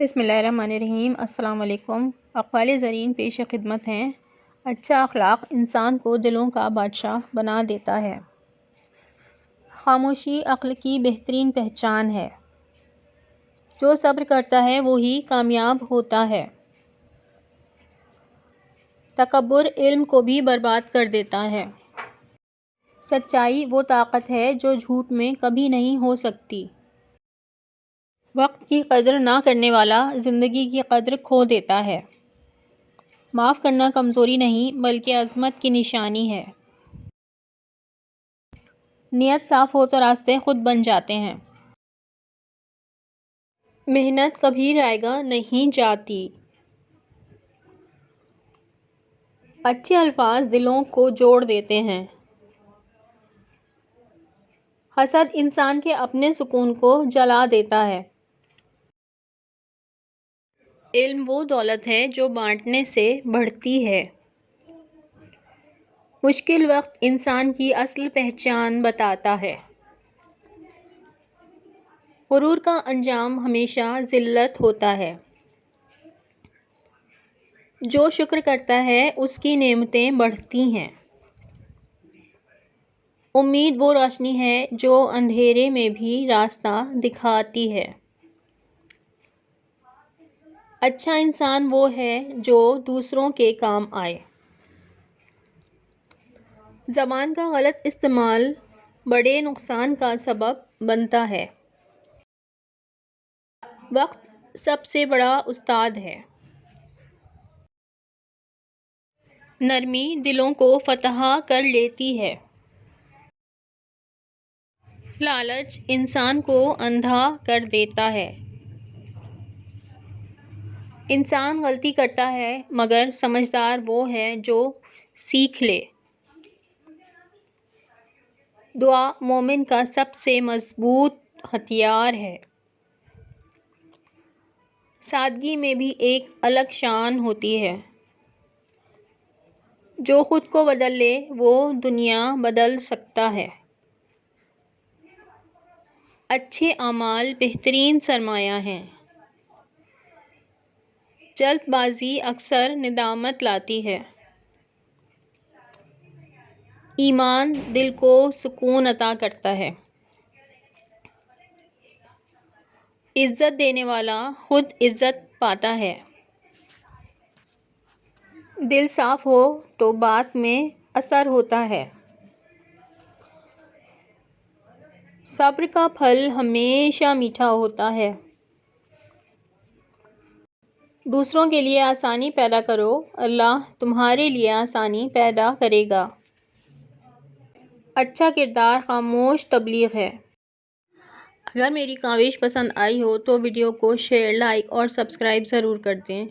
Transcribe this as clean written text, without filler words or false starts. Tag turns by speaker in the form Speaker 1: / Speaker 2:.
Speaker 1: بسم اللہ الرحمن الرحیم۔ السلام علیکم۔ اقوال زرین پیش خدمت ہیں۔ اچھا اخلاق انسان کو دلوں کا بادشاہ بنا دیتا ہے۔ خاموشی عقل کی بہترین پہچان ہے۔ جو صبر کرتا ہے وہی کامیاب ہوتا ہے۔ تکبر علم کو بھی برباد کر دیتا ہے۔ سچائی وہ طاقت ہے جو جھوٹ میں کبھی نہیں ہو سکتی۔ وقت کی قدر نہ کرنے والا زندگی کی قدر کھو دیتا ہے۔ معاف کرنا کمزوری نہیں بلکہ عظمت کی نشانی ہے۔ نیت صاف ہو تو راستے خود بن جاتے ہیں۔ محنت کبھی رائیگاں نہیں جاتی۔ اچھے الفاظ دلوں کو جوڑ دیتے ہیں۔ حسد انسان کے اپنے سکون کو جلا دیتا ہے۔ علم وہ دولت ہے جو بانٹنے سے بڑھتی ہے۔ مشکل وقت انسان کی اصل پہچان بتاتا ہے۔ غرور کا انجام ہمیشہ ذلت ہوتا ہے۔ جو شکر کرتا ہے اس کی نعمتیں بڑھتی ہیں۔ امید وہ روشنی ہے جو اندھیرے میں بھی راستہ دکھاتی ہے۔ اچھا انسان وہ ہے جو دوسروں کے کام آئے۔ زبان کا غلط استعمال بڑے نقصان کا سبب بنتا ہے۔ وقت سب سے بڑا استاد ہے۔ نرمی دلوں کو فتح کر لیتی ہے۔ لالچ انسان کو اندھا کر دیتا ہے۔ انسان غلطی کرتا ہے مگر سمجھدار وہ ہے جو سیکھ لے۔ دعا مومن کا سب سے مضبوط ہتھیار ہے۔ سادگی میں بھی ایک الگ شان ہوتی ہے۔ جو خود کو بدل لے وہ دنیا بدل سکتا ہے۔ اچھے اعمال بہترین سرمایہ ہیں۔ جلد بازی اکثر ندامت لاتی ہے۔ ایمان دل کو سکون عطا کرتا ہے۔ عزت دینے والا خود عزت پاتا ہے۔ دل صاف ہو تو بات میں اثر ہوتا ہے۔ صبر کا پھل ہمیشہ میٹھا ہوتا ہے۔ دوسروں کے لیے آسانی پیدا کرو، اللہ تمہارے لیے آسانی پیدا کرے گا۔ اچھا کردار خاموش تبلیغ ہے۔ اگر میری کاوش پسند آئی ہو تو ویڈیو کو شیئر، لائک اور سبسکرائب ضرور کر دیں۔